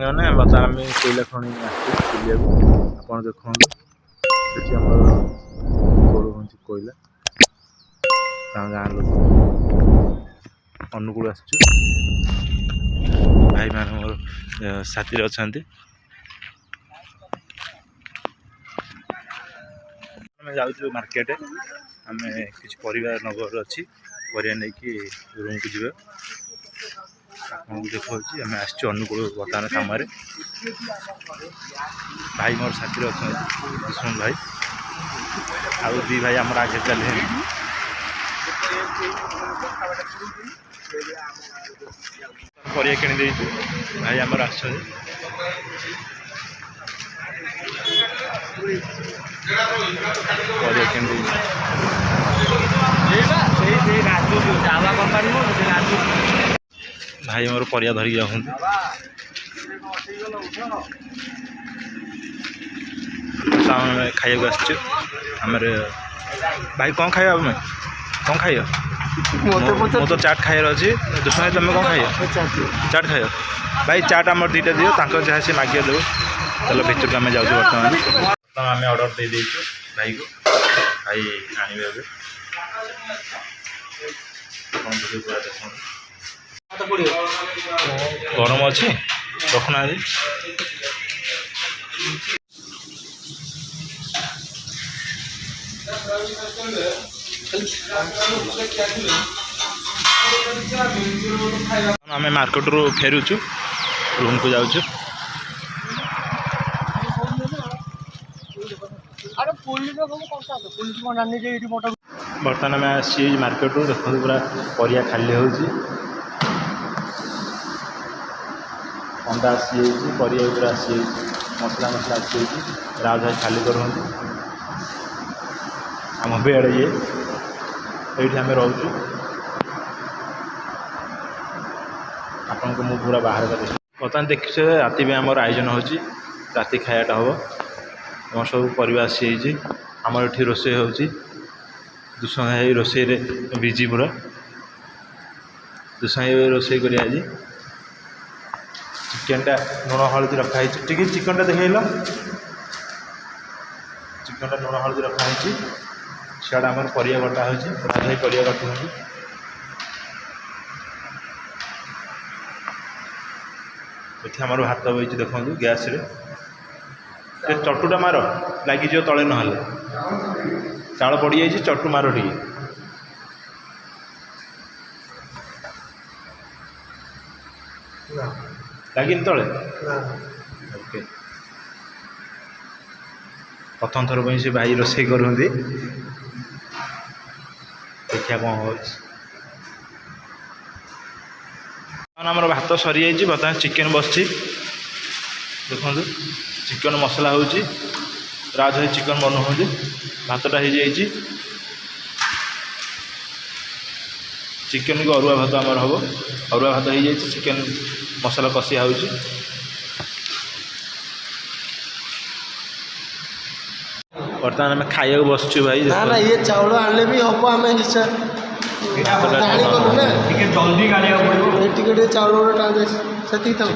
सामने बता आम कोयला खଣି बुलिया आप देखो सेठी तोड़ुंच कोयला गाँ लोक अनुकूल आस भाई मान मोर साथी अच्छा जाऊँ मार्केट आम किसी परिवार नगर अच्छी परिया नहीं कि रूम को जी आपको देखा आम अनुकूल बर्तमान कम भाई मोर साथी अच्छा दुश्मन भाई आउ दी भाई आम आगे चले परिया किणी भाई आमर आस परिया किणी भाई मोर परिया धरिक जाऊँ खाइबा आस भाई कौन खाइबा आम कौन खाइ मो तो चाट खाइबार अच्छी दुश्मन तुम कौन खाइ चाट खाइ भाई चाट आम दीटा दियो जहाँ सी मागे देव चलो भितर को आम जाऊँ बर्तमान आम ऑर्डर दे देचु भाई को भाई आने गरम अच्छी रखुना आम मार्केट रू फेरुचु रूम को जाऊँ बर्तमान आम आसी मार्केट रू देखो पूरा परिया खाली हो अंडा आसी परिया पूरा आसी मसला मसला आसी राज भाई खाली कर आम बेड़ ये आम रोचु आपण को मु पूरा बाहर कर बर्तमान देखिए राति में आमर आयोजन हो राति खायाटा हम आम सब परिवार आसी आमर ये रोषे हो दुश्मन भाई रोषे बिजी पूरा दुश्मन भाई रोषे कर आज चिकेनटा लुण हलदी रखाई टी चिकेनटा देखल चिकेनटा लुण हलदी रखाई सियाड़ा आम परिया कटा हो परिया काटुं ये आम भात बही देखो गैस चटुटा मार लगी तले ना चाल पड़ जाए चटु मार टे लगे तले ओके प्रथम थर पर से भाई रोषे करते देखा कौन हो आमर भात सरी जाइए बर्तमान चिकेन बस देखो चिकेन मसला हो राज भाई चिकेन बनाऊँ भातटा हो जाइए चिकेन को अरुआ भात आमर हम अरुआ भात हो जाइए चिकेन मसला कषिया हो बर्तमान आम खाइबा बसचु भाई ना ना ये चाउल आने भी हम आम जल्दी गाड़ी टे चाउल से चिकन